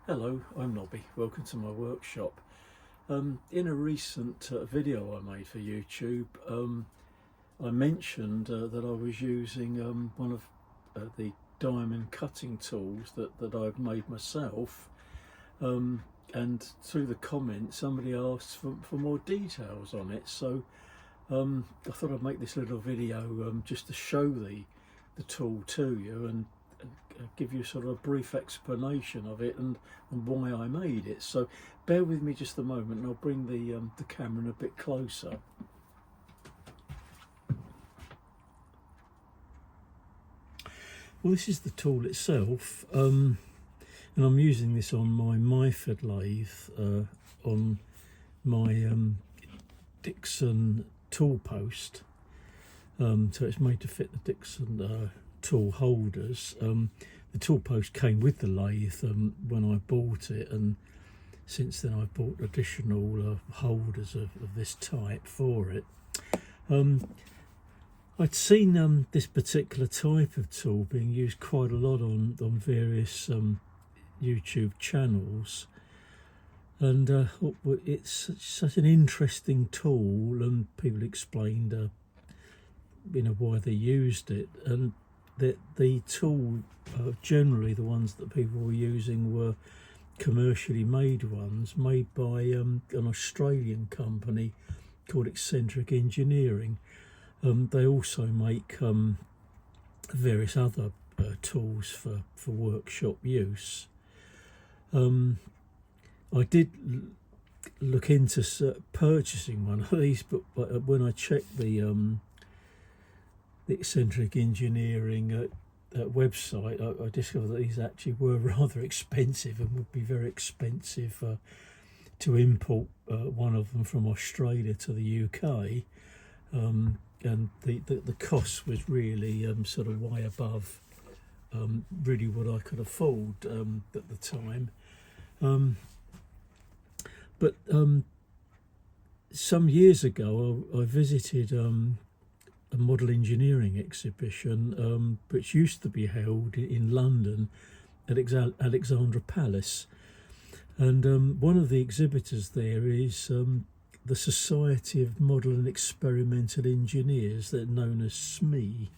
Hello, I'm Nobby. Welcome to my workshop. In a recent video I made for YouTube, I mentioned that I was using one of the diamond cutting tools that I've made myself, and through the comments somebody asked for more details on it, so I thought I'd make this little video just to show the tool to you and give you sort of a brief explanation of it and why I made it. So bear with me just a moment and I'll bring the camera in a bit closer. Well, this is the tool itself, and I'm using this on my Myford lathe on my Dixon tool post. So it's made to fit the Dixon tool holders. The tool post came with the lathe when I bought it, and since then I've bought additional holders of this type for it. I'd seen this particular type of tool being used quite a lot on various YouTube channels, and it's such an interesting tool, and people explained why they used it, and that the tool, generally the ones that people were using were commercially made ones made by an Australian company called Eccentric Engineering. They also make various other tools for workshop use. I did look into purchasing one of these, but when I checked the Eccentric Engineering website, I discovered that these actually were rather expensive and would be very expensive to import one of them from Australia to the UK, and the cost was really sort of way above really what I could afford at the time. But some years ago I visited a model engineering exhibition which used to be held in London at Alexandra Palace, and one of the exhibitors there is the Society of Model and Experimental Engineers, they're known as SME,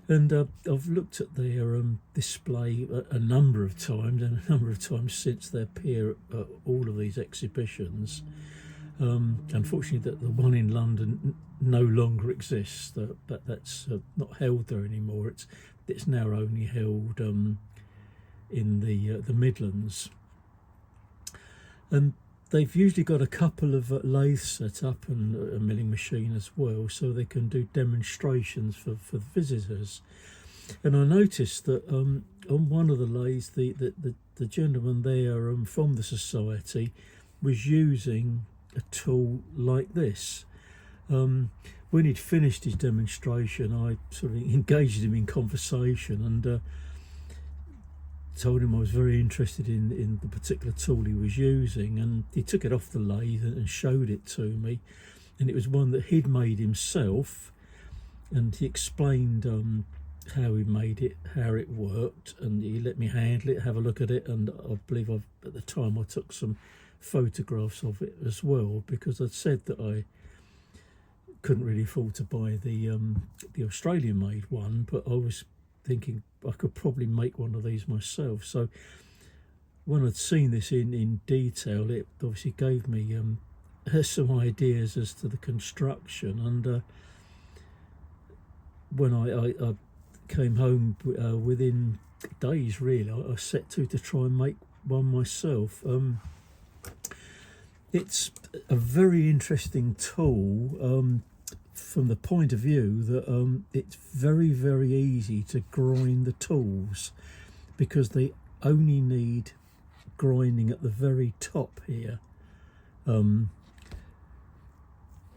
and I've looked at their display a number of times, and a number of times since they appear at all of these exhibitions. Unfortunately, the one in London no longer exists. That's not held there anymore. It's now only held in the Midlands, and they've usually got a couple of lathes set up and a milling machine as well, so they can do demonstrations for the visitors. And I noticed that on one of the lathes, the gentleman there from the society was using a tool like this. When he'd finished his demonstration, I sort of engaged him in conversation and told him I was very interested in the particular tool he was using, and he took it off the lathe and showed it to me, and it was one that he'd made himself, and he explained how he made it, how it worked, and he let me handle it, have a look at it, and I believe at the time I took some photographs of it as well, because I'd said that I couldn't really afford to buy the Australian made one, but I was thinking I could probably make one of these myself. So when I'd seen this in detail, it obviously gave me some ideas as to the construction, and when I came home within days really, I set to try and make one myself. It's a very interesting tool from the point of view that it's very, very easy to grind the tools, because they only need grinding at the very top here, and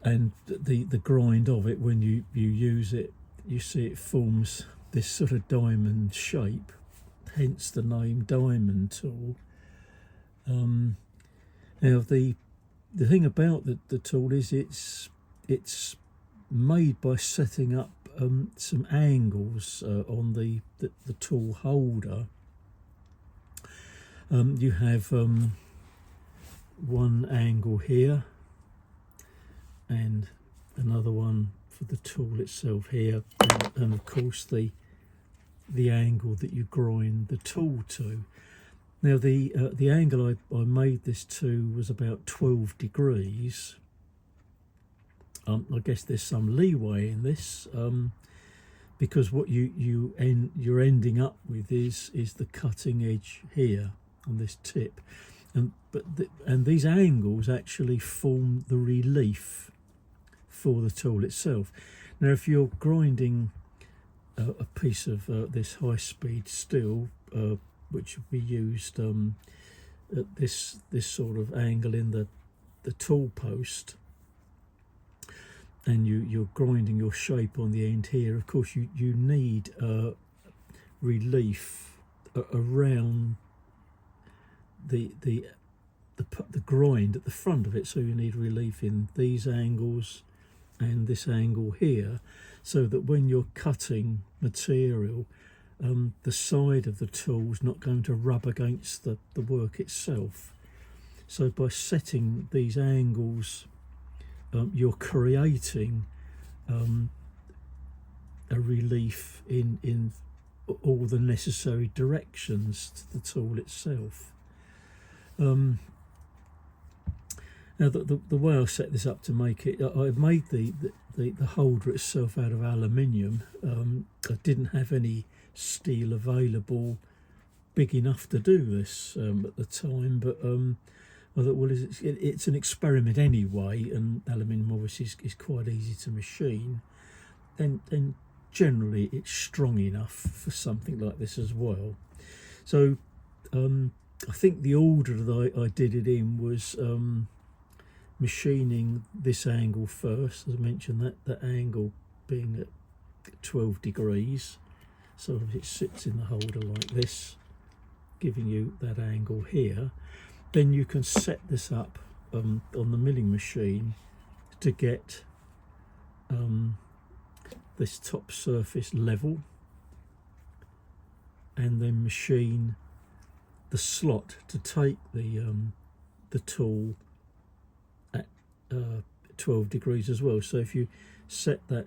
the grind of it, when you use it, you see it forms this sort of diamond shape, hence the name diamond tool. Now the thing about the tool is it's made by setting up some angles on the tool holder, You have one angle here and another one for the tool itself here, and of course the angle that you grind the tool to. Now the angle I made this to was about 12 degrees. I guess there's some leeway in this, because what you're ending up with is the cutting edge here on this tip, and these angles actually form the relief for the tool itself. Now if you're grinding a piece of this high-speed steel, which will be used at this sort of angle in the tool post, and you're grinding your shape on the end here, of course you need relief around the grind at the front of it, so you need relief in these angles and this angle here, so that when you're cutting material, the side of the tool is not going to rub against the work itself. So by setting these angles, you're creating a relief in all the necessary directions to the tool itself. Now the way I set this up to make it, I made the holder itself out of aluminium. I didn't have any steel available big enough to do this at the time, but I thought, well, it's an experiment anyway, and aluminium obviously is quite easy to machine, and generally it's strong enough for something like this as well. So I think the order that I did it in was machining this angle first, as I mentioned, that angle being at 12 degrees, so it sits in the holder like this, giving you that angle here. Then you can set this up on the milling machine to get this top surface level, and then machine the slot to take the tool at 12 degrees as well. So if you set that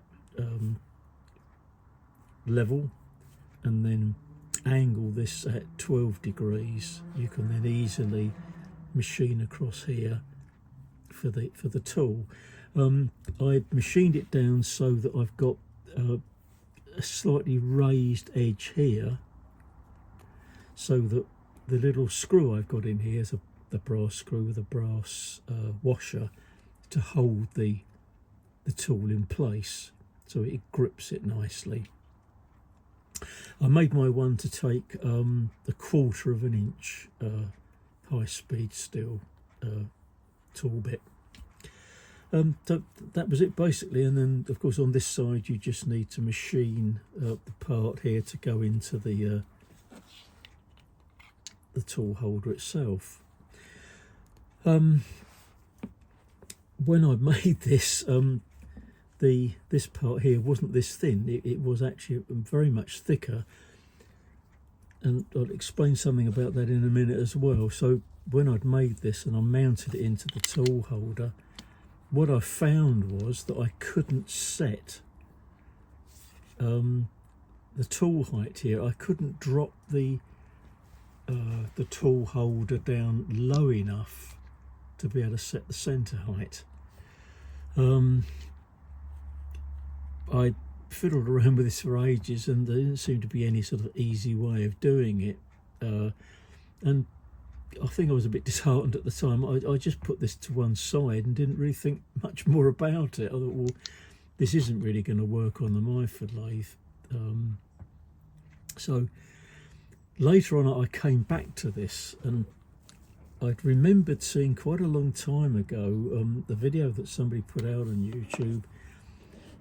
level and then angle this at 12 degrees, you can then easily machine across here for the tool. I machined it down so that I've got a slightly raised edge here, so that the little screw I've got in here is the brass screw with a brass washer to hold the tool in place, so it grips it nicely. I made my one to take a 1/4 of an inch high-speed steel tool bit. So that was it basically, and then of course on this side you just need to machine the part here to go into the tool holder itself. When I made this, this part here wasn't this thin. It was actually very much thicker, and I'll explain something about that in a minute as well. So when I'd made this and I mounted it into the tool holder, what I found was that I couldn't set the tool height here. I couldn't drop the tool holder down low enough to be able to set the center height. I fiddled around with this for ages, and there didn't seem to be any sort of easy way of doing it, and I think I was a bit disheartened at the time. I just put this to one side and didn't really think much more about it. I thought, well, this isn't really going to work on the Myford lathe. So later on I came back to this, and I'd remembered seeing quite a long time ago the video that somebody put out on YouTube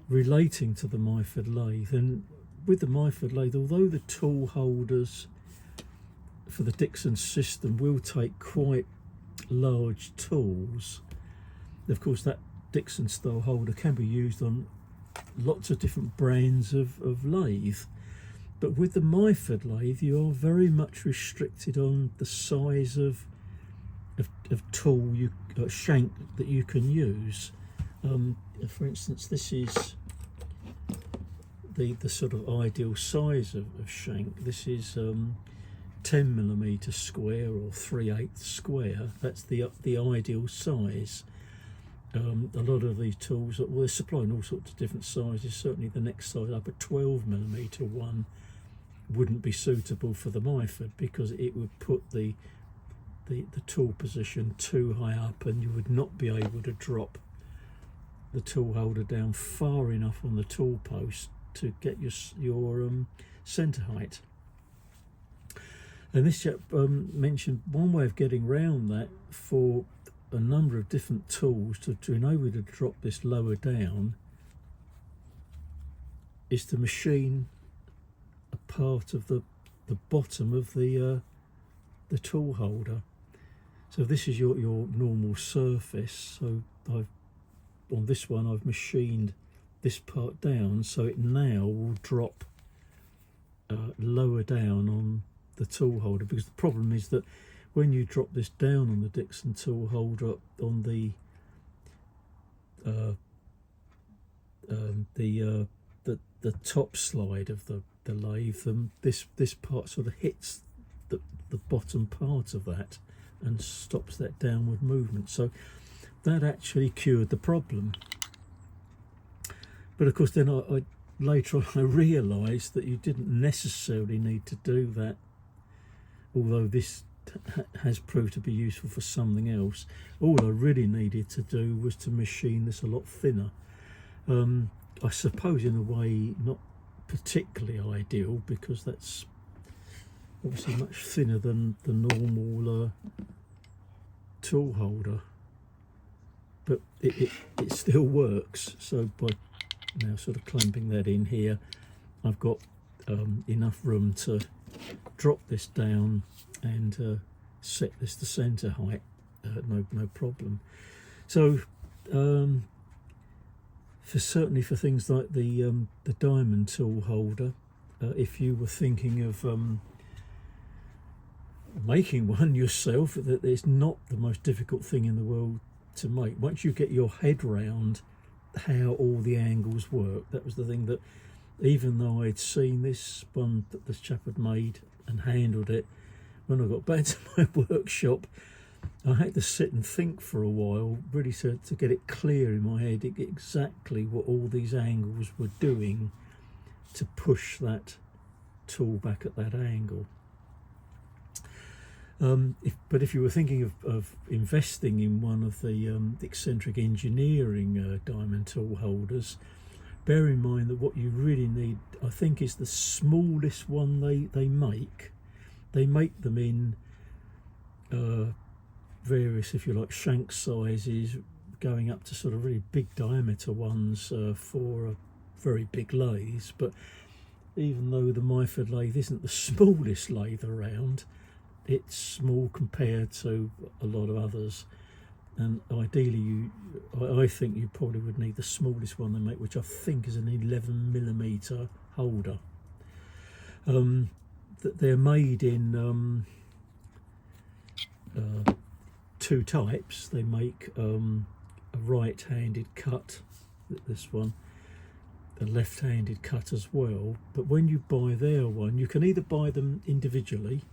relating to the Myford lathe. And with the Myford lathe, although the tool holders for the Dixon system will take quite large tools, of course that Dixon style holder can be used on lots of different brands of lathe, But with the Myford lathe, you are very much restricted on the size of tool shank that you can use. For instance, this is the sort of ideal size of shank. This is 10mm square or 3/8 square. That's the ideal size. A lot of these tools, well, they're supplying all sorts of different sizes. Certainly the next size up, a 12mm one, wouldn't be suitable for the Myford because it would put the tool position too high up, and you would not be able to drop the tool holder down far enough on the tool post to get your centre height. And this chap mentioned one way of getting round that for a number of different tools to enable you to drop this lower down is to machine a part of the bottom of the tool holder. So this is your normal surface. So on this one I've machined this part down, so it now will drop lower down on the tool holder, because the problem is that when you drop this down on the Dixon tool holder on the top slide of the lathe, this part sort of hits the bottom part of that and stops that downward movement. So that actually cured the problem. But of course then I later on I realised that you didn't necessarily need to do that, although this has proved to be useful for something else. All I really needed to do was to machine this a lot thinner. I suppose in a way not particularly ideal, because that's obviously much thinner than the normal tool holder, but it still works. So by now sort of clamping that in here, I've got enough room to drop this down and set this to centre height, no problem. So certainly for things like the diamond tool holder, if you were thinking of making one yourself, that it's not the most difficult thing in the world to make. Once you get your head round how all the angles work, that was the thing that, even though I'd seen this one that this chap had made and handled it, when I got back to my workshop, I had to sit and think for a while, really to get it clear in my head exactly what all these angles were doing to push that tool back at that angle. But if you were thinking of investing in one of the eccentric engineering diamond tool holders, bear in mind that what you really need, I think, is the smallest one they make. They make them in various, if you like, shank sizes, going up to sort of really big diameter ones for very big lathes. But even though the Myford lathe isn't the smallest lathe around, it's small compared to a lot of others, and ideally I think you probably would need the smallest one they make, which I think is an 11mm holder. They're made in two types. They make a right-handed cut, this one, a left-handed cut as well. But when you buy their one, you can either buy them individually,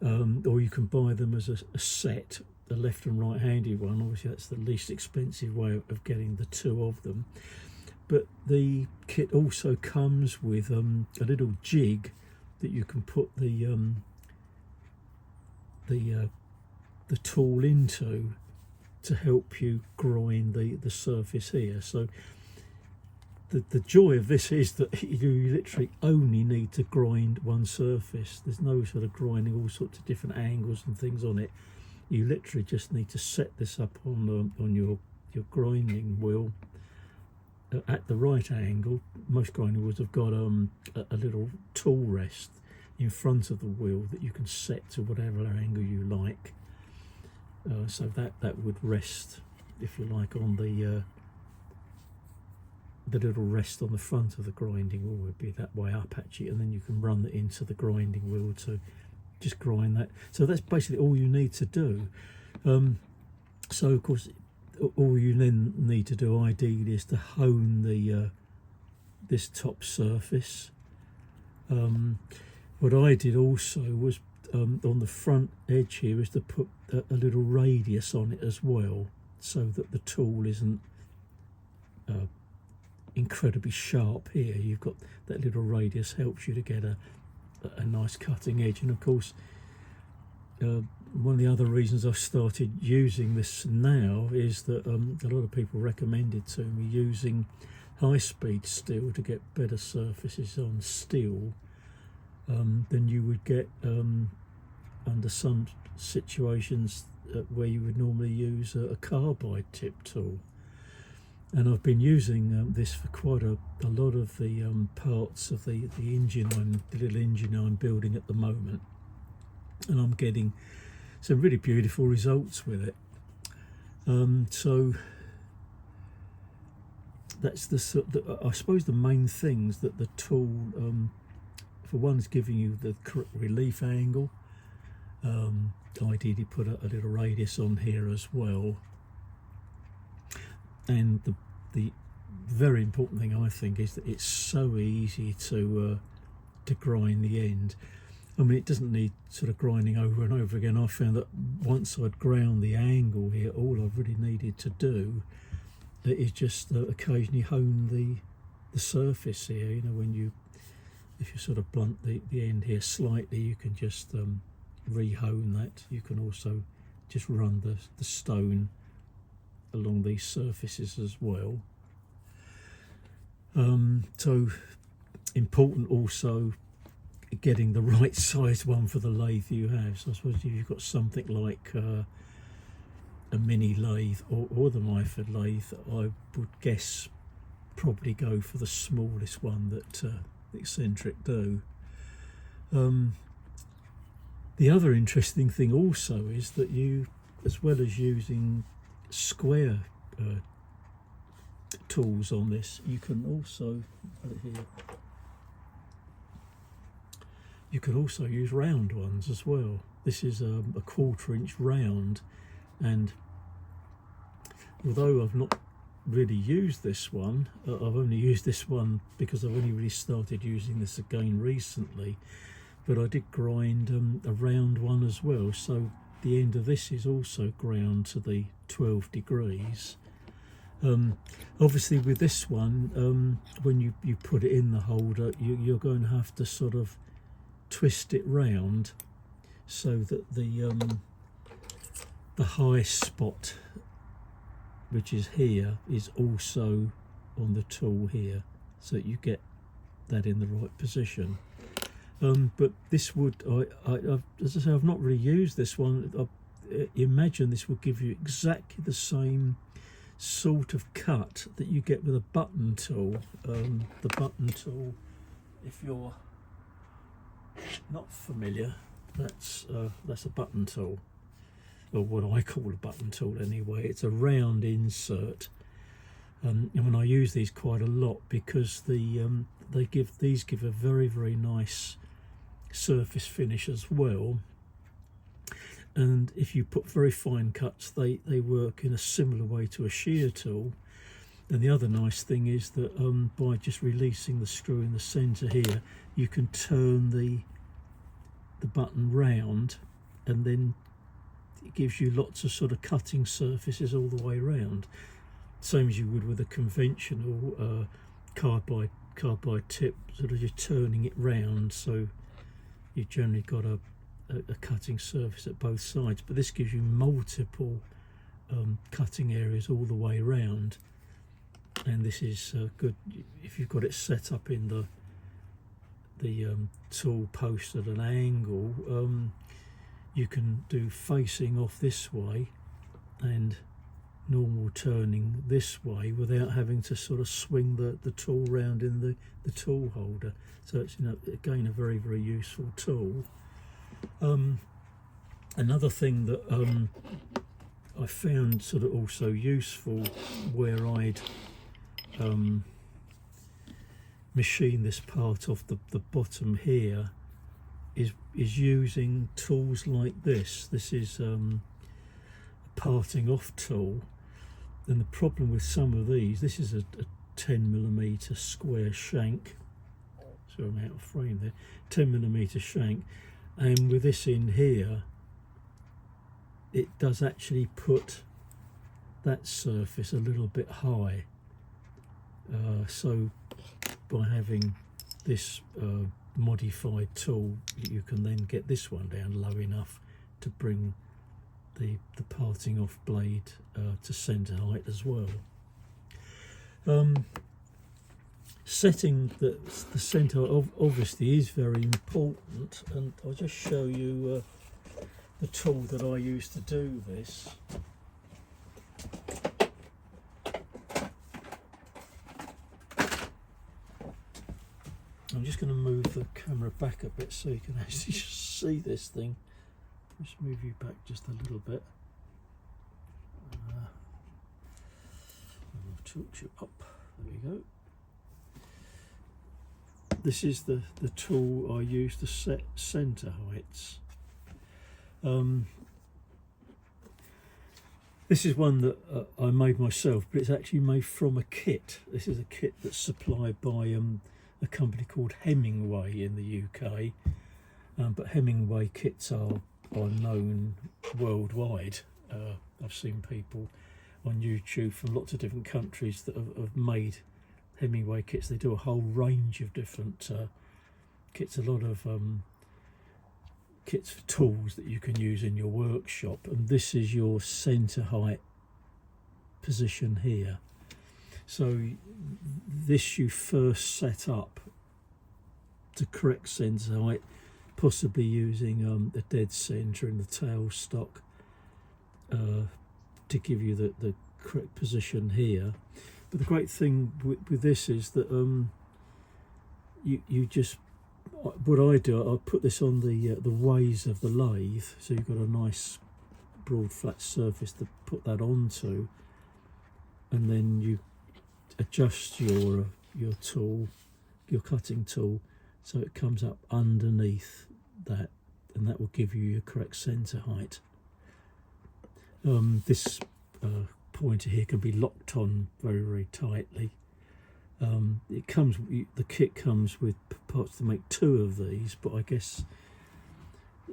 or you can buy them as a set, the left and right-handed one. Obviously that's the least expensive way of getting the two of them. But the kit also comes with a little jig that you can put the tool into to help you grind the surface here. So the joy of this is that you literally only need to grind one surface. There's no sort of grinding all sorts of different angles and things on it. You literally just need to set this up on your grinding wheel at the right angle. Most grinding wheels have got a little tool rest in front of the wheel that you can set to whatever angle you like. So that would rest, if you like, on the the little rest on the front of the grinding wheel would be that way up actually, and then you can run it into the grinding wheel to just grind that. So that's basically all you need to do. So of course all you then need to do ideally is to hone the this top surface. What I did also was on the front edge here is to put a little radius on it as well, so that the tool isn't incredibly sharp here. You've got that little radius, helps you to get a nice cutting edge. And of course one of the other reasons I started using this now is that a lot of people recommended to me using high-speed steel to get better surfaces on steel than you would get under some situations where you would normally use a carbide tip tool. And I've been using this for quite a lot of the parts of the engine the little engine I'm building at the moment, and I'm getting some really beautiful results with it. So that's I suppose the main things that the tool, for one, is giving you the correct relief angle. Ideally put a little radius on here as well. And the very important thing I think is that it's so easy to grind the end. I mean, it doesn't need sort of grinding over and over again. I found that once I'd ground the angle here, all I've really needed to do is just occasionally hone the surface here. You know, if you sort of blunt the end here slightly, you can just re-hone that. You can also just run the stone along these surfaces as well. So important also getting the right size one for the lathe you have. So I suppose if you've got something like a mini lathe or the Myford lathe, I would guess probably go for the smallest one that the Eccentric do. The other interesting thing also is that you, as well as using square tools on this, you can also you can also use round ones as well. This is a 1/4 inch round, and although I've not really used this one, I've only used this one because I've only really started using this again recently, but I did grind a round one as well, so the end of this is also ground to the 12 degrees. Obviously with this one, when you put it in the holder, you're going to have to sort of twist it round so that the high spot, which is here, is also on the tool here, so that you get that in the right position. But this would, as I say, I've not really used this one. I imagine this will give you exactly the same sort of cut that you get with a button tool. The button tool, if you're not familiar, that's a button tool, or what I call a button tool anyway. It's a round insert, and when I use these quite a lot because these give a very, very nice surface finish as well. And if you put very fine cuts, they work in a similar way to a shear tool. And the other nice thing is that by just releasing the screw in the centre here, you can turn the button round, and then it gives you lots of sort of cutting surfaces all the way around, same as you would with a conventional carbide tip. Sort of you're turning it round, so you've generally got a cutting surface at both sides, but this gives you multiple cutting areas all the way around. And this is good if you've got it set up in the tool post at an angle. You can do facing off this way and normal turning this way without having to sort of swing the tool round in the tool holder. So it's, you know, again, a very, very useful tool. Another thing that I found sort of also useful, where I'd machine this part off the bottom here is using tools like this. This is a parting off tool, and the problem with some of these, this is a 10mm square shank, so I'm out of frame there, 10mm shank, and with this in here it does actually put that surface a little bit high, so by having this modified tool you can then get this one down low enough to bring the parting off blade to centre height as well. Setting the centre obviously is very important, and I'll just show you the tool that I use to do this. I'm just going to move the camera back a bit so you can actually see this thing. Just move you back just a little bit. I'll tilt you up. There we go. This is the tool I use to set centre heights. This is one that I made myself, but it's actually made from a kit. This is a kit that's supplied by a company called Hemingway in the UK, but Hemingway kits are known worldwide. I've seen people on YouTube from lots of different countries that have made Hemingway kits. They do a whole range of different kits, a lot of kits for tools that you can use in your workshop, and this is your centre height position here. So this you first set up to correct centre height, possibly using a dead centre in the tailstock to give you the correct position here. But the great thing with this is that you just, what I do, I put this on the ways of the lathe, so you've got a nice broad flat surface to put that onto, and then you adjust your tool, your cutting tool, so it comes up underneath that, and that will give you your correct centre height. This pointer here can be locked on very tightly. The kit comes with parts to make 2 of these, but I guess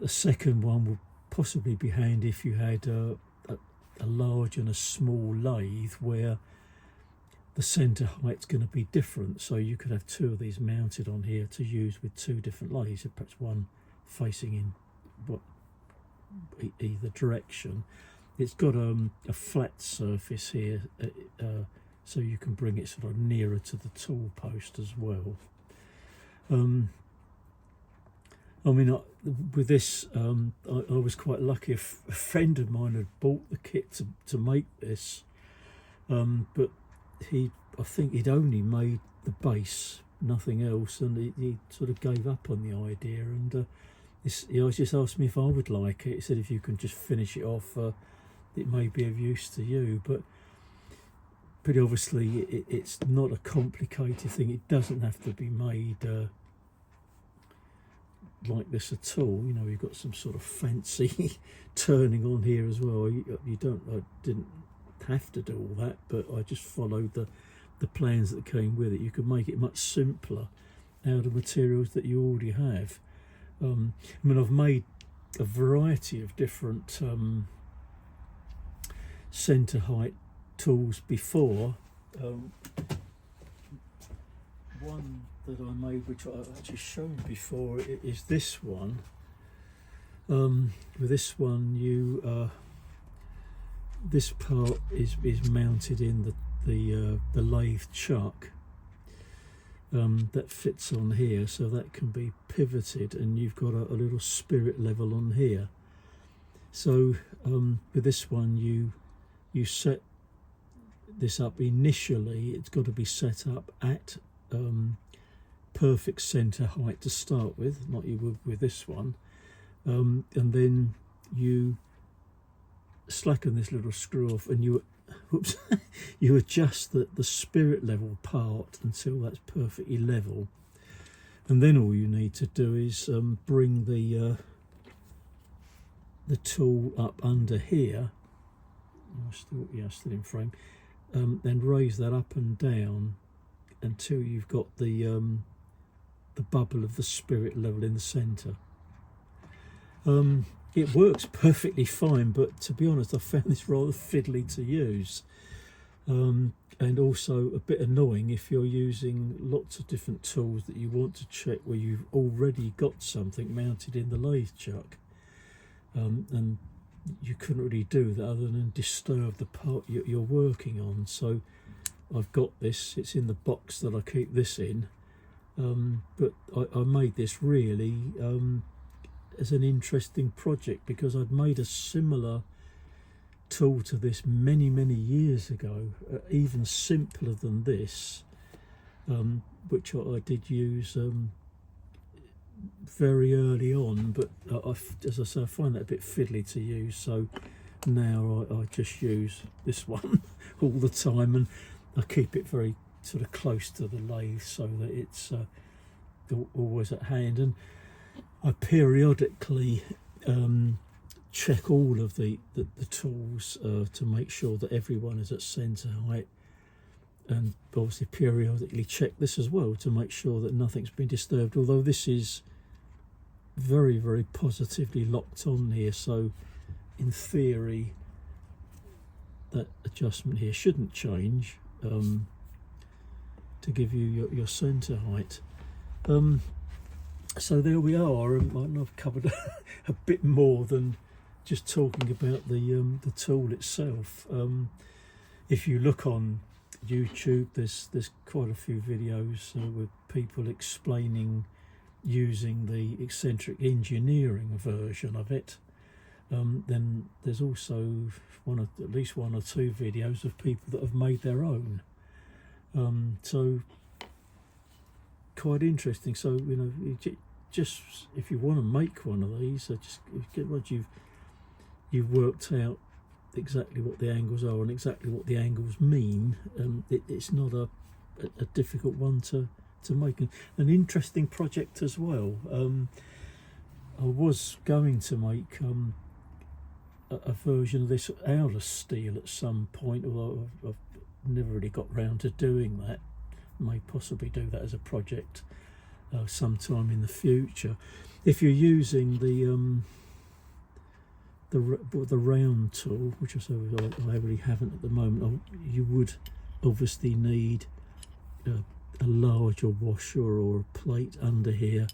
a second one would possibly be handy if you had a large and a small lathe where the centre height's going to be different, so you could have 2 of these mounted on here to use with 2 different lathes, perhaps one facing in either direction. It's got a flat surface here, so you can bring it sort of nearer to the tool post as well. I mean, with this, I was quite lucky. A friend of mine had bought the kit to make this, but I think he'd only made the base, nothing else, and he sort of gave up on the idea. And he just asked me if I would like it. He said, if you can just finish it off, it may be of use to you. But obviously it's not a complicated thing. It doesn't have to be made like this at all. You know, you've got some sort of fancy turning on here as well. I didn't have to do all that, but I just followed the plans that came with it. You could make it much simpler out of materials that you already have. I mean, I've made a variety of different centre height tools before. One that I made, which I've actually shown before, is this one. With this one, this part is mounted in the lathe chuck that fits on here, so that can be pivoted, and you've got a little spirit level on here. So with this one, you set this up initially. It's got to be set up at perfect centre height to start with, like you would with this one, and then you slacken this little screw off, and you whoops, you adjust the spirit level part until that's perfectly level, and then all you need to do is bring the tool up under here. Still in frame. Then raise that up and down until you've got the bubble of the spirit level in the centre. It works perfectly fine, but to be honest, I found this rather fiddly to use, and also a bit annoying if you're using lots of different tools that you want to check where you've already got something mounted in the lathe chuck, and you couldn't really do that other than disturb the part you're working on. So I've got this, it's in the box that I keep this in, but I made this really as an interesting project because I'd made a similar tool to this many years ago, even simpler than this, which I did use very early on, but as I say, I find that a bit fiddly to use, so now I just use this one all the time, and I keep it very sort of close to the lathe so that it's always at hand. And I periodically check all of the tools to make sure that everyone is at centre height, and obviously periodically check this as well to make sure that nothing's been disturbed, although this is very positively locked on here, so in theory that adjustment here shouldn't change to give you your centre height. So there we are. I've covered a bit more than just talking about the tool itself. If you look on YouTube, there's quite a few videos with people explaining using the eccentric engineering version of it. Then there's also at least one or two videos of people that have made their own. So quite interesting. So just if you want to make one of these, just once you've worked out exactly what the angles are and exactly what the angles mean, it's not a difficult one to make. An interesting project as well. I was going to make a version of this out of steel at some point, although I've never really got round to doing that. May possibly do that as a project sometime in the future. If you're using the round tool, which I really haven't at the moment, you would obviously need a larger washer or a plate under here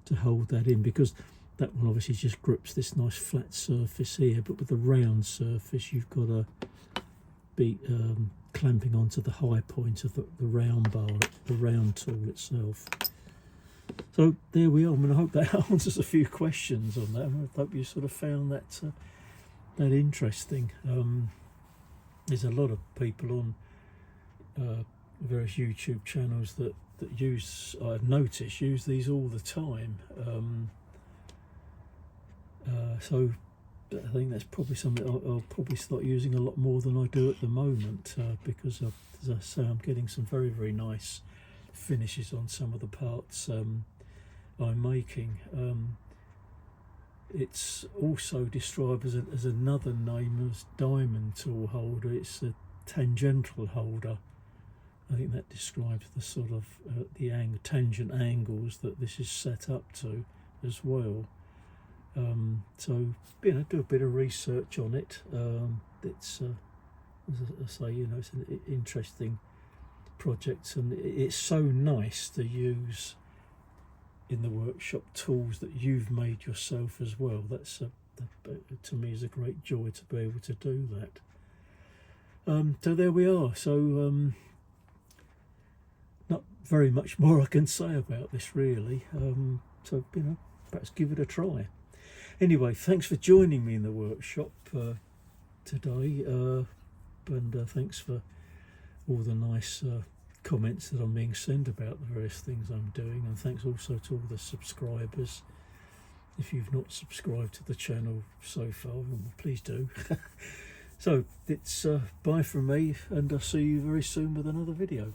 to hold that in, because that one obviously just grips this nice flat surface here, but with the round surface you've got to be clamping onto the high point of the round bar, the round tool itself. So there we are. I hope that answers a few questions on that. I hope you sort of found that interesting. There's a lot of people on various YouTube channels that I've noticed use these all the time. So I think that's probably something I'll probably start using a lot more than I do at the moment, because as I say, I'm getting some very nice finishes on some of the parts I'm making. It's also described as another name as diamond tool holder. It's a tangential holder. I think that describes the sort of the tangent angles that this is set up to as well. So do a bit of research on it. It's as I say, it's an interesting project, and it's so nice to use in the workshop tools that you've made yourself as well. That's to me is a great joy to be able to do that. So there we are. So not very much more I can say about this really. So perhaps give it a try. Anyway, thanks for joining me in the workshop today, and thanks for all the nice comments that I'm being sent about the various things I'm doing, and thanks also to all the subscribers. If you've not subscribed to the channel so far, well, please do. So it's bye from me, and I'll see you very soon with another video.